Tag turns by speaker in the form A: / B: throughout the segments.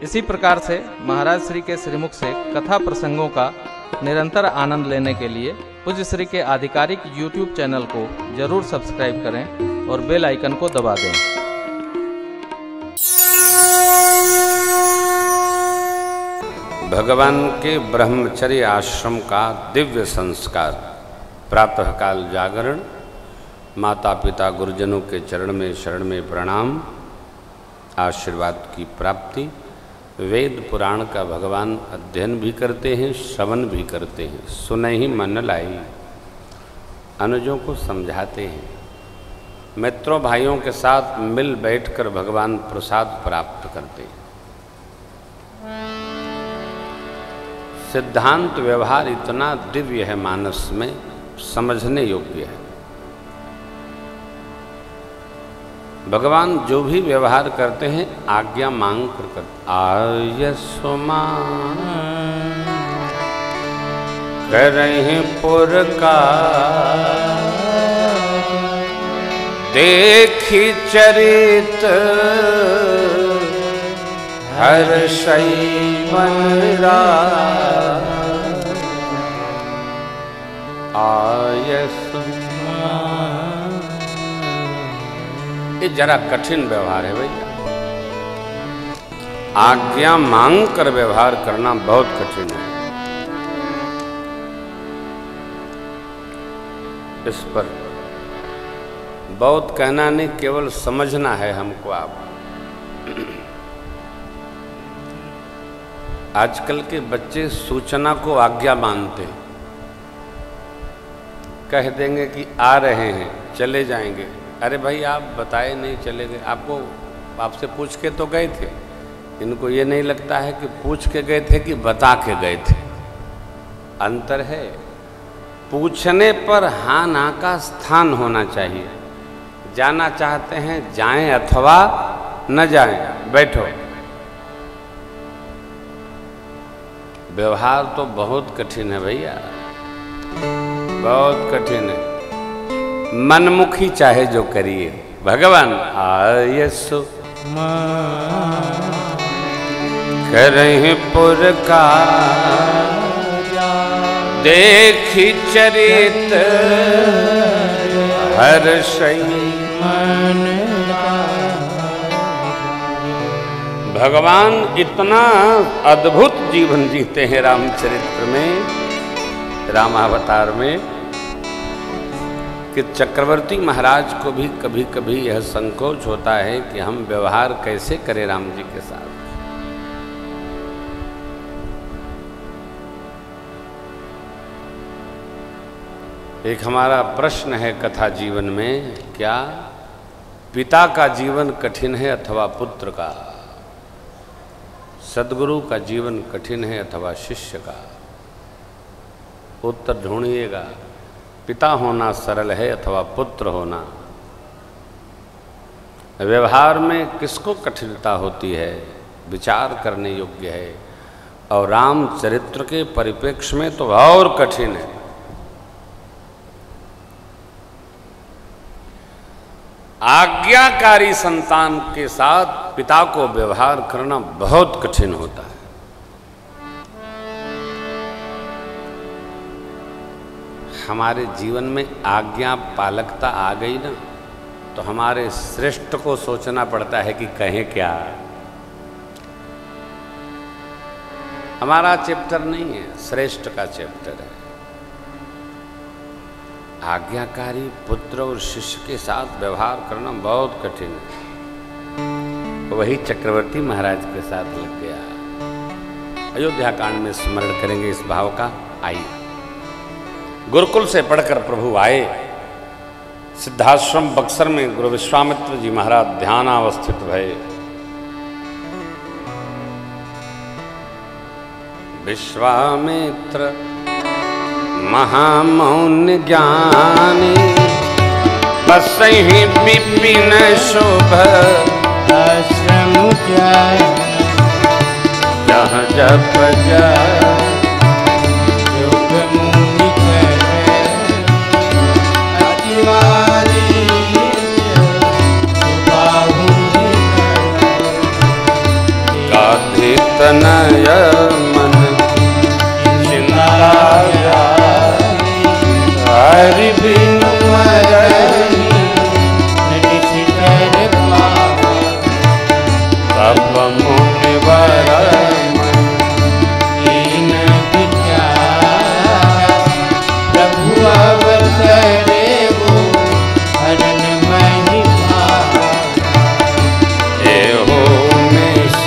A: इसी प्रकार से महाराज श्री के श्रीमुख से कथा प्रसंगों का निरंतर आनंद लेने के लिए पूज्य श्री के आधिकारिक YouTube चैनल को जरूर सब्सक्राइब करें और बेल आइकन को दबा दें।
B: भगवान के ब्रह्मचर्य आश्रम का दिव्य संस्कार, प्रातःकाल जागरण, माता पिता गुरुजनों के चरण में शरण में प्रणाम, आशीर्वाद की प्राप्ति, वेद पुराण का भगवान अध्ययन भी करते हैं, श्रवण भी करते हैं, सुने ही मन लाई, अनुजों को समझाते हैं, मित्रों भाइयों के साथ मिल बैठकर भगवान प्रसाद प्राप्त करते हैं। सिद्धांत व्यवहार इतना दिव्य है, मानस में समझने योग्य है। भगवान जो भी व्यवहार करते हैं आज्ञा मांग कर करते। आयसो करहि पुरका देखी चरित हर्षै मन आयसो। ये जरा कठिन व्यवहार है भैया, आज्ञा मांग कर व्यवहार करना बहुत कठिन है। इस पर बहुत कहना नहीं, केवल समझना है हमको। आप आजकल के बच्चे सूचना को आज्ञा मानते हैं, कह देंगे कि आ रहे हैं, चले जाएंगे। अरे भाई आप बताए नहीं चले गए, आपसे पूछ के तो गए थे। इनको ये नहीं लगता है कि पूछ के गए थे कि बता के गए थे। अंतर है। पूछने पर हाँ ना का स्थान होना चाहिए। जाना चाहते हैं जाएं अथवा न जाएं, बैठो। व्यवहार तो बहुत कठिन है भैया, बहुत कठिन है। मनमुखी चाहे जो करिए, भगवान आयसो करहि पुरका देखी चरित हर्षै मन। भगवान इतना अद्भुत जीवन जीते हैं रामचरित्र में, रामावतार में, कि चक्रवर्ती महाराज को भी कभी कभी यह संकोच होता है कि हम व्यवहार कैसे करें राम जी के साथ। एक हमारा प्रश्न है कथा जीवन में, क्या पिता का जीवन कठिन है अथवा पुत्र का? सद्गुरु का जीवन कठिन है अथवा शिष्य का? उत्तर ढूंढिएगा। पिता होना सरल है अथवा पुत्र होना? व्यवहार में किसको कठिनता होती है, विचार करने योग्य है। और रामचरित्र के परिप्रेक्ष्य में तो और कठिन है। आज्ञाकारी संतान के साथ पिता को व्यवहार करना बहुत कठिन होता है। हमारे जीवन में आज्ञा पालकता आ गई ना, तो हमारे श्रेष्ठ को सोचना पड़ता है कि कहें क्या। हमारा चैप्टर नहीं है, श्रेष्ठ का चैप्टर है। आज्ञाकारी पुत्र और शिष्य के साथ व्यवहार करना बहुत कठिन है। वही चक्रवर्ती महाराज के साथ लग गया। अयोध्या कांड में स्मरण करेंगे इस भाव का। आइए, गुरुकुल से पढ़कर प्रभु आए। सिद्धाश्रम बक्सर में गुरु विश्वामित्र जी महाराज ध्यानावस्थित भये। विश्वामित्र महामौन ज्ञानी, बसहि विपिन शुभ आश्रम जाय। जहाँ जप जाय गाधे तनय मन चिंता हरि बिनु मरहि निशिचर पावा तब मुनिवर मन कीन विचार प्रभु अवतरे वो हरन महि भावा एहो निश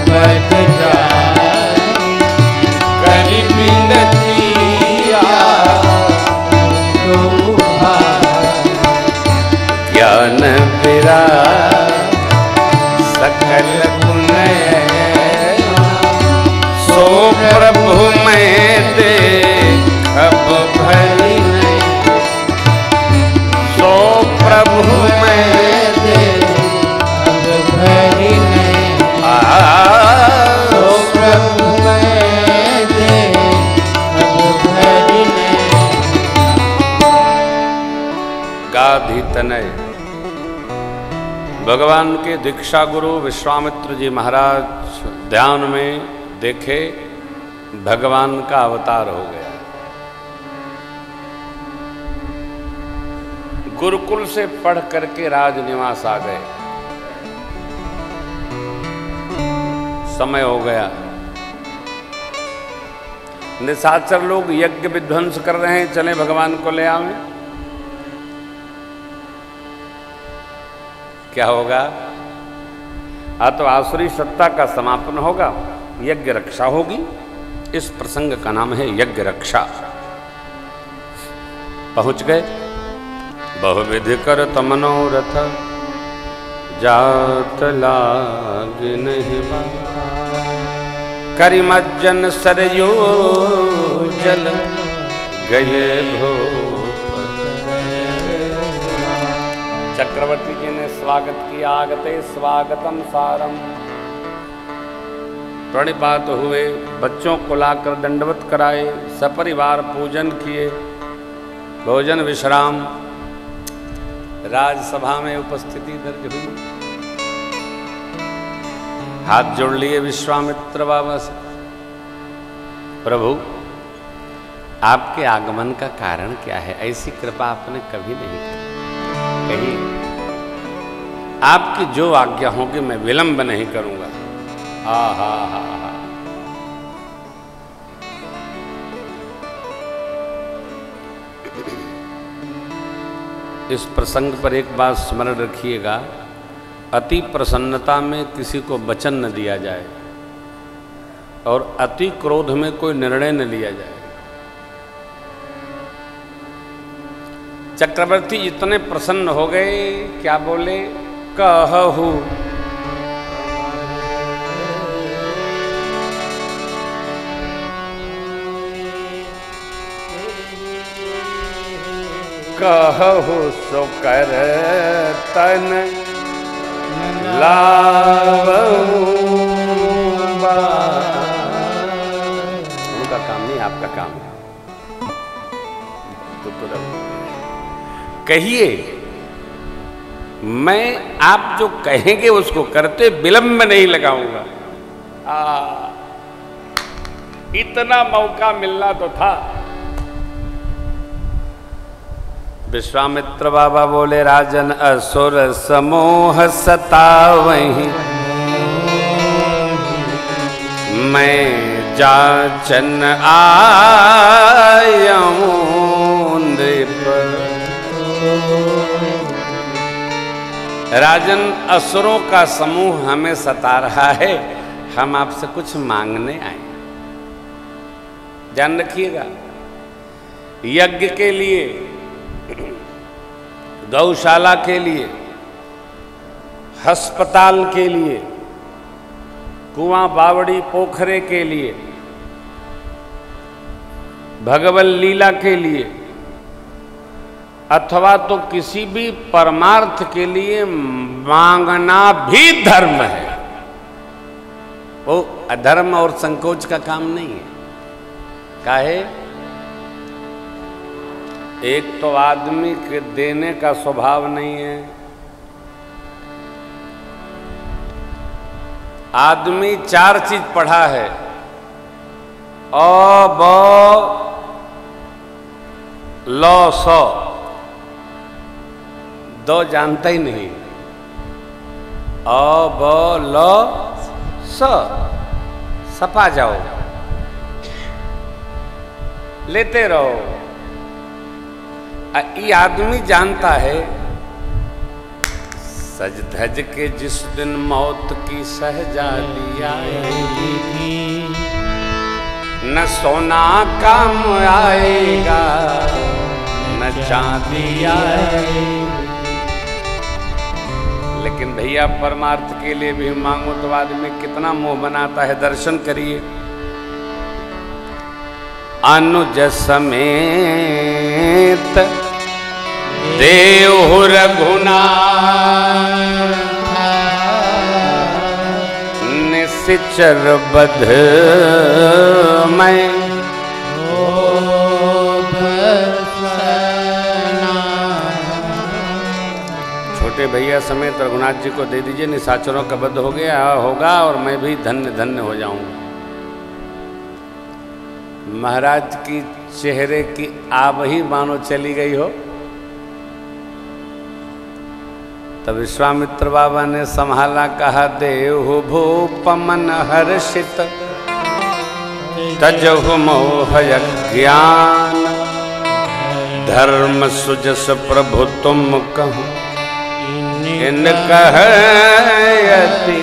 B: पद जाय करि बिनतिया तो ज्ञान विरा सकल गुण सो प्रभु मैं देखब भरी नहीं सो प्रभु मैं देखब भरी नहीं सो प्रभु मैं देखब भरी नहीं। गाधी तनय भगवान के दीक्षा गुरु विश्वामित्र जी महाराज ध्यान में देखे भगवान का अवतार हो गया। गुरुकुल से पढ़ करके राजनिवास आ गए। समय हो गया, निशाचर लोग यज्ञ विध्वंस कर रहे हैं, चले भगवान को ले आवे। क्या होगा? तो आसुरी सत्ता का समापन होगा, यज्ञ रक्षा होगी। इस प्रसंग का नाम है यज्ञ रक्षा। पहुंच गए। बहुविधि करत मनोरथ जात लाग नहीं करिमज्जन सरयो जल गए भो। चक्रवर्ती जी ने स्वागत किया। आगते स्वागतम सारम। प्रणिपात हुए, बच्चों को लाकर दंडवत कराए, सपरिवार पूजन किए, भोजन विश्राम। राजसभा में उपस्थिति दर्ज हुई। हाथ जोड़ लिए विश्वामित्र बाबा से। प्रभु, आपके आगमन का कारण क्या है? ऐसी कृपा आपने कभी नहीं की। कही आपकी जो आज्ञा होगी मैं विलंब नहीं करूंगा। हा हा हा हा। इस प्रसंग पर एक बात स्मरण रखिएगा, अति प्रसन्नता में किसी को वचन न दिया जाए और अति क्रोध में कोई निर्णय न लिया जाए। चक्रवर्ती इतने प्रसन्न हो गए, क्या बोले? कहू कहू सो कर तन लावूंगा। उनका काम नहीं, आपका काम है। तो कहिए, मैं आप जो कहेंगे उसको करते विलंब नहीं लगाऊंगा। इतना मौका मिलना तो था। विश्वामित्र बाबा बोले, राजन असुर समूह सतावहीं मैं जाचन आयऊं नृप। राजन, असुरों का समूह हमें सता रहा है, हम आपसे कुछ मांगने आए। ध्यान रखिएगा, यज्ञ के लिए, गौशाला के लिए, अस्पताल के लिए, कुआं बावड़ी पोखरे के लिए, भगवत लीला के लिए, अथवा तो किसी भी परमार्थ के लिए मांगना भी धर्म है। वो अधर्म और संकोच का काम नहीं है। काहे? एक तो आदमी के देने का स्वभाव नहीं है, आदमी 4 चीज पढ़ा है, अ ब ल स, दो जानता ही नहीं। अ ब ल स, सपा जाओ, लेते रहो। ये आदमी जानता है सज धज के जिस दिन मौत की सहजादी आएगी, न सोना काम आएगा न चांदी आएगी। लेकिन भैया परमार्थ के लिए भी मांगो तो आदमी कितना मोह बनाता है। दर्शन करिए, अनुज समेत देव रघुनाथ, निश्चर बध मैं छोटे भैया समेत रघुनाथ जी को दे दीजिए। निशाचरों का वध हो गया होगा और मैं भी धन्य धन्य हो जाऊंगा। महाराज की चेहरे की आब ही मानो चली गई हो। तब विश्वामित्र बाबा ने संभाला, कहा देव भूप मन हर्षित, तजहु मोह ज्ञान, धर्म सुजस प्रभु तुम कहूं इन कहयति।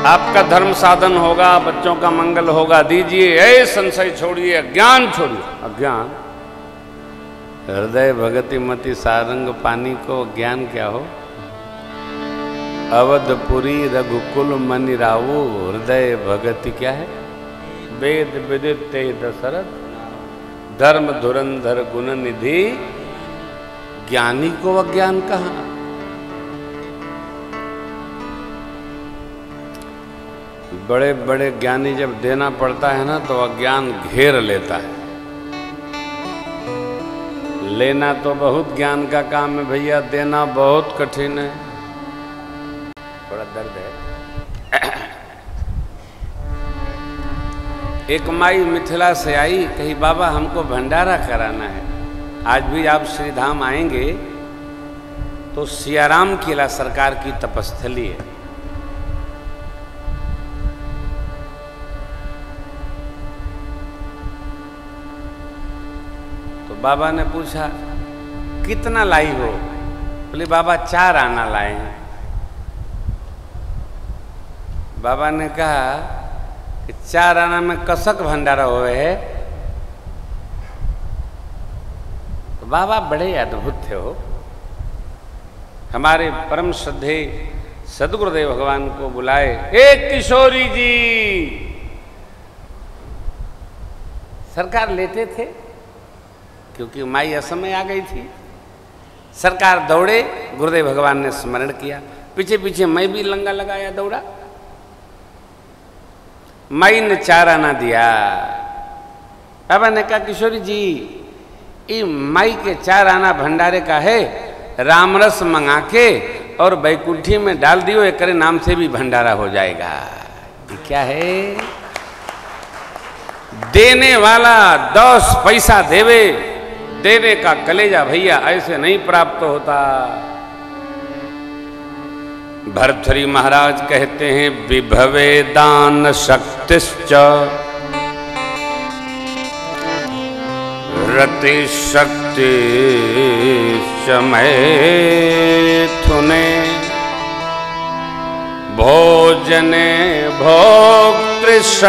B: आपका धर्म साधन होगा, बच्चों का मंगल होगा, दीजिए। ऐ संशय छोड़िए, अज्ञान छोड़िए। अज्ञान हृदय भगति मति सारंग पानी को ज्ञान क्या हो। अवधपुरी रघुकुल मनि रावु, हृदय भगति क्या है। वेद विदित ते दशरथ, धर्म धुरंधर गुण निधि, ज्ञानी को अज्ञान कहाँ। बड़े बड़े ज्ञानी जब देना पड़ता है ना तो अज्ञान घेर लेता है। लेना तो बहुत ज्ञान का काम है भैया, देना बहुत कठिन है। थोड़ा दर्द है। एक माई मिथिला से आई, कही बाबा हमको भंडारा कराना है। आज भी आप श्रीधाम आएंगे तो सियाराम किला सरकार की तपस्थली है। बाबा ने पूछा कितना लाई हो। बोले बाबा 4 आना लाए हैं। बाबा ने कहा कि 4 आना में कसक भंडारा हुए है। तो बाबा बड़े अद्भुत थे हो। हमारे परम श्रद्धे सदगुरुदेव भगवान को बुलाए, एक किशोरी जी। सरकार लेते थे क्योंकि माई असमय आ गई थी। सरकार दौड़े, गुरुदेव भगवान ने स्मरण किया, पीछे पीछे मैं भी लंगा लगाया दौड़ा। माई ने 4 आना दिया। बाबा ने कहा किशोरी जी ये माई के 4 आना भंडारे का है, रामरस मंगा के और बैकुंठी में डाल दियो, एक करे नाम से भी भंडारा हो जाएगा। ये क्या है। देने वाला 10 पैसा देवे, देने का कलेजा भैया ऐसे नहीं प्राप्त होता। भर्तृहरि महाराज कहते हैं विभवे दान शक्तिश्च रति शक्ति मैथुने भोजने भोक्तृशक्तिश्च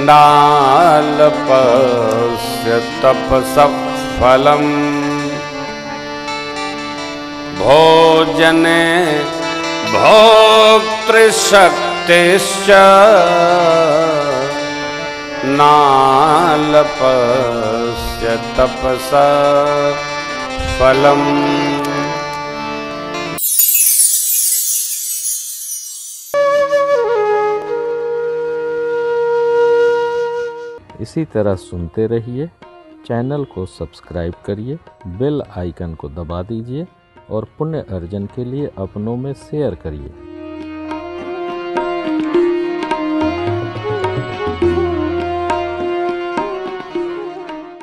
B: नालपस्य तपसः फलम् भोजने भोक्तृशक्तिश्च नालपस्य तपसः फलम्।
A: इसी तरह सुनते रहिए, चैनल को सब्सक्राइब करिए, बेल आइकन को दबा दीजिए और पुण्य अर्जन के लिए अपनों में शेयर करिए।